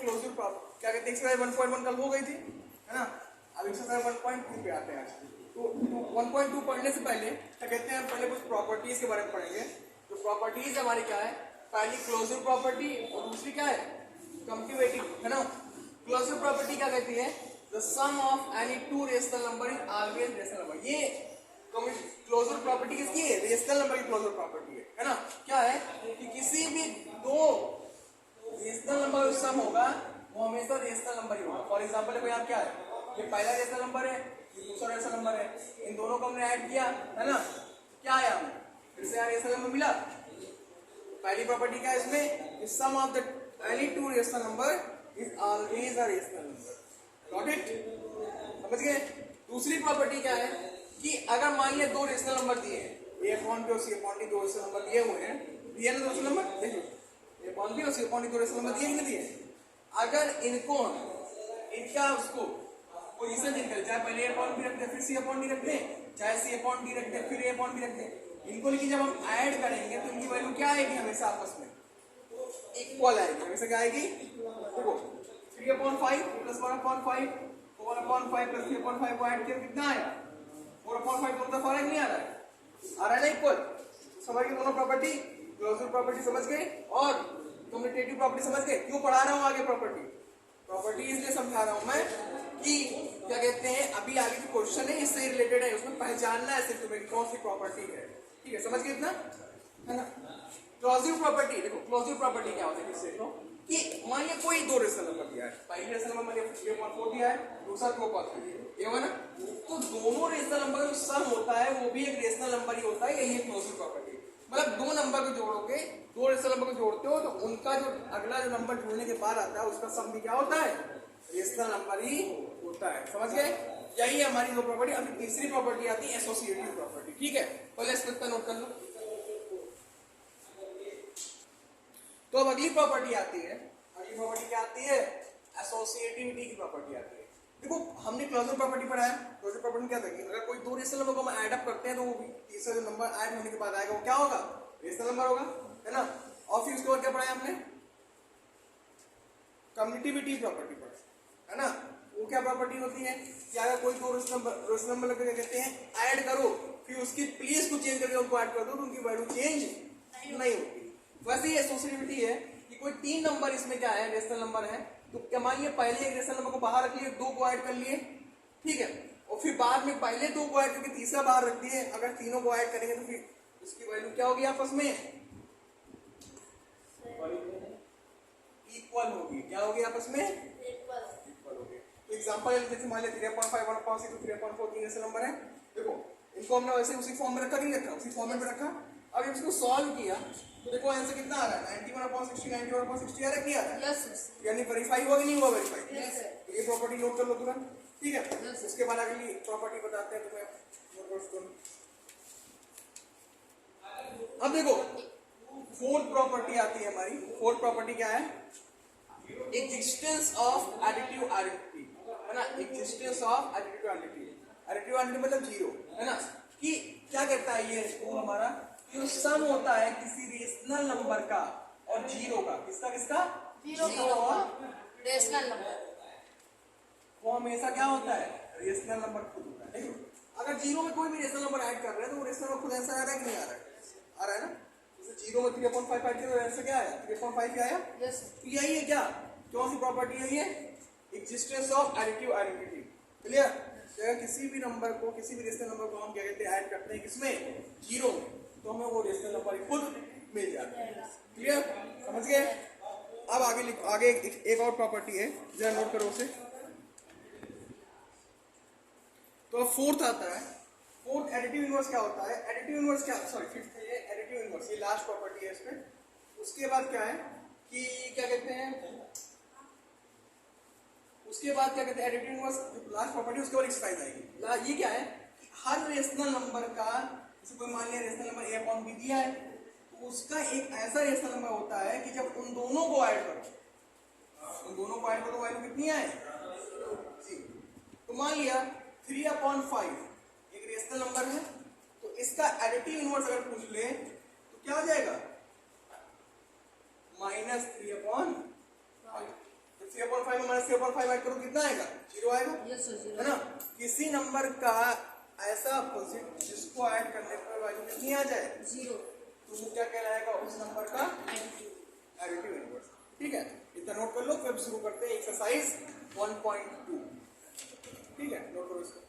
Closure क्या कहते हैं एक्सरसाइज 1.1 कल हो गई थी, है ना। अब एक्सरसाइज 1.2 पे आते हैं आज। तो 1.2 पढ़ने से पहले क्या कहते हैं, पहले कुछ प्रॉपर्टीज के बारे में पढ़ेंगे। जो प्रॉपर्टीज हमारी क्या है, पहली क्लोजर प्रॉपर्टी और दूसरी क्या है, कम्यूटेटिव, है ना। क्लोजर प्रॉपर्टी क्या कहती है, the sum of any two rational number is always rational number. ये क्लोजर प्रॉपर्टी किसकी है, रेशनल नंबर की क्लोजर प्रॉपर्टी है ना। क्या है कि किसी भी दो रेशनल नंबर का सम होगा वो हमेशा रेशनल नंबर ही होगा। फॉर एग्जांपल देखो यहाँ क्या है, ये पहला रेशनल नंबर है, ये दूसरा रेशनल नंबर है, इन दोनों को हमने ऐड किया, है ना। क्या है, हमें फिर से यहाँ रेशनल नंबर मिला। पहली प्रॉपर्टी क्या है इसमें, sum of the any two rational number is always a rational number. Got it, समझ गए। दूसरी प्रॉपर्टी क्या है कि अगर मान लिया दो रेशनल नंबर दिए हैं, ए अपॉन बी और सी अपॉन डी, दो रेशनल नंबर दिए हुए हैं, दिए ना दो रेशनल नंबर, देखो ए अपॉन बी और सी अपॉन डी दो रेशनल नंबर दिए कि नहीं दिए। अगर इनको इनका उसको पोजीशन चेंज कर, चाहे पहले ए अपॉन बी रख दे फिर सी अपॉन डी रख दे, चाहे सी अपॉन डी रख दे फिर ए अपॉन बी रख दे, इनको लेकिन जब हम ऐड करेंगे तो इनकी वैल्यू क्या आएगी, हमेशा आपस में इक्वल आएगी। हमेशा क्या आएगी, देखो 3/5 प्लस 1/5, 1/5 प्लस 3/5 को ऐड किया कितना आया, 4/5। तो फर्क नहीं आ रहा है, आ रहा है ना इक्वल। समझ गए दोनों प्रॉपर्टी, क्लोजर प्रॉपर्टी समझ गए और कम्यूटेटिव प्रॉपर्टी समझ गए। क्यों पढ़ा रहा हूँ आगे प्रॉपर्टी इसलिए समझा रहा हूँ मैं कि क्या कहते हैं, अभी आगे जो क्वेश्चन है इससे रिलेटेड है, उसमें पहचानना है सिर्फ तुम्हें कौन सी प्रॉपर्टी है। ठीक है, समझ गए इतना, है ना। क्लोजिव प्रॉपर्टी, देखो क्लोजिव प्रॉपर्टी क्या होता है, किससे देखो कि मान लिया कोई दो रेशनल नंबर दिया है, पहली रेशनल नंबर मान लिया 3/4 दिया है, दूसरा 2/3 ये हुआ ना। तो दोनों रेशनल नंबर का जो सम होता है वो भी एक रेशनल नंबर ही होता है, यही है क्लोजिव प्रॉपर्टी। मतलब दो नंबर को जोड़ोगे, दो रेशनल नंबर को जोड़ते हो तो उनका जो अगला जो नंबर जोड़ने के बाद आता है उसका सम भी क्या होता है, रेशनल नंबर ही होता है। समझ गए, यही है हमारी दो प्रॉपर्टी। अभी तीसरी प्रॉपर्टी आती है एसोसिएटिव प्रॉपर्टी। ठीक है, पहले इसको नोट कर लो। तो अब अगली प्रॉपर्टी आती है, अगली प्रॉपर्टी क्या आती है, एसोसिएटिविटी की प्रॉपर्टी आती है। देखो हमने क्लोजर प्रॉपर्टी पढ़ा है, क्लोजर प्रॉपर्टी क्या था कि अगर कोई दो रेशनल नंबर को हम ऐड अप करते हैं तो वो तीसरा जो नंबर ऐड होने के बाद आएगा वो क्या होगा, रेशनल नंबर होगा, है ना। और फिर उसके बाद क्या पढ़ा है हमने, कम्यूटेटिविटी प्रॉपर्टी पढ़ा, है ना। वो क्या प्रॉपर्टी होती है कि अगर कोई दो रेशनल नंबर क्या कहते हैं ऐड करो, फिर उसकी प्लेस को चेंज करके उनको ऐड कर दो तो उनकी वैल्यू चेंज नहीं होती। वैसे ही एसोसिएटिविटी है कि कोई तीन नंबर इसमें क्या है, रेशनल नंबर है, तो क्या मान लिया पहले एक रेशनल नंबर को बाहर रख लिए, दो को ऐड कर लिए, ठीक है, और फिर बाद में पहले दो को ऐड करके तीसरा बाहर रख दिए। अगर तीनों को ऐड करेंगे तो फिर उसकी वैल्यू क्या होगी, आपस में इक्वल होगी। क्या होगी, आपस में इक्वल होगी। तो एग्जांपल जैसे मान लिया 3/5 1/6 तो 3/4 तीन रेशनल नंबर है। देखो इनको हमने वैसे उसी फॉर्म में रखा कि नहीं रखा, उसी फॉर्मेट में रखा। अब इसको सॉल्व किया तो देखो आंसर कितना आ रहा है, 91/60 91/60 आ रहा है, नहीं आ रहा है, यस यानी वेरीफाई हुआ कि नहीं हुआ, वेरीफाई। यस तो ये प्रॉपर्टी नोट कर लो तुरंत, ठीक है। उसके बाद अगली प्रॉपर्टी बताते हैं तुम्हें। अब देखो फोर्थ प्रॉपर्टी आती है हमारी। फोर्थ प्रॉपर्टी क्या है, एग्जिस्टेंस ऑफ एडिटिव आइडेंटिटी, है ना। Existence of additive identity, additive identity मतलब जीरो, है ना। कि क्या कहता है ये वो हमारा जो सम होता है किसी रेशनल नंबर का और जीरो का, किसका किसका, जीरो और रेशनल नंबर, वो हमेशा क्या होता है, रेशनल नंबर खुद होता है। देखो अगर जीरो में कोई भी रेशनल नंबर ऐड कर रहे हैं तो वो रेशनल नंबर खुद आंसर आ रहा है कि नहीं आ रहा है, आ रहा है ना। जैसे जीरो में 3/5 ऐड किया तो आंसर क्या आया, 3/5 क्या आया। यस तो यही है क्या, कौन सी प्रॉपर्टी है ये, existence of additive identity. Clear. किसी भी नंबर को, किसी भी रेशनल नंबर को हम क्या कहते हैं, ऐड करते हैं किसमें, जीरो में, तो हमें वो रेशनल नंबर खुद मिल जाता है। क्लियर, समझ गए। अब आगे एक और प्रॉपर्टी है, जरा नोट करो उसे। तो अब फोर्थ आता है, फोर्थ एडिटिव इनवर्स क्या होता है, एडिटिव इनवर्स क्या, सॉरी फिफ्थ है ये एडिटिव इनवर्स, ये लास्ट प्रॉपर्टी है इसमें। उसके बाद क्या है कि क्या कहते हैं, उसके बाद क्या कहते हैं एडिटिव इनवर्स लास्ट प्रॉपर्टी, उसके बाद एक्सरसाइज आएगी। ये क्या है कि हर रेशनल नंबर का, जैसे कोई मान लिया रेशनल नंबर a/b दिया है, तो उसका एक ऐसा रेशनल नंबर होता है कि जब उन दोनों को ऐड करो, उन दोनों को ऐड करो वैल्यू कितनी आए, तो मान लिया 3/5 एक रेशनल नंबर है, तो इसका एडिटिव इनवर्स अगर पूछ ले तो क्या हो जाएगा, -3/5। 3.5 में -3.5 ऐड करो कितना आएगा? 0 आएगा, यस सर, है ना? किसी नंबर का ऐसा अपोजिट जिसको ऐड करने पर वैल्यू कितनी आ जाए? 0। तो वो क्या कहलाएगा? उस नंबर का एडिटिव। Additive inverse. ठीक है, इतना नोट कर लो, फिर शुरू करते हैं एक्सरसाइज 1.2। ठीक है, नोट करो इसको।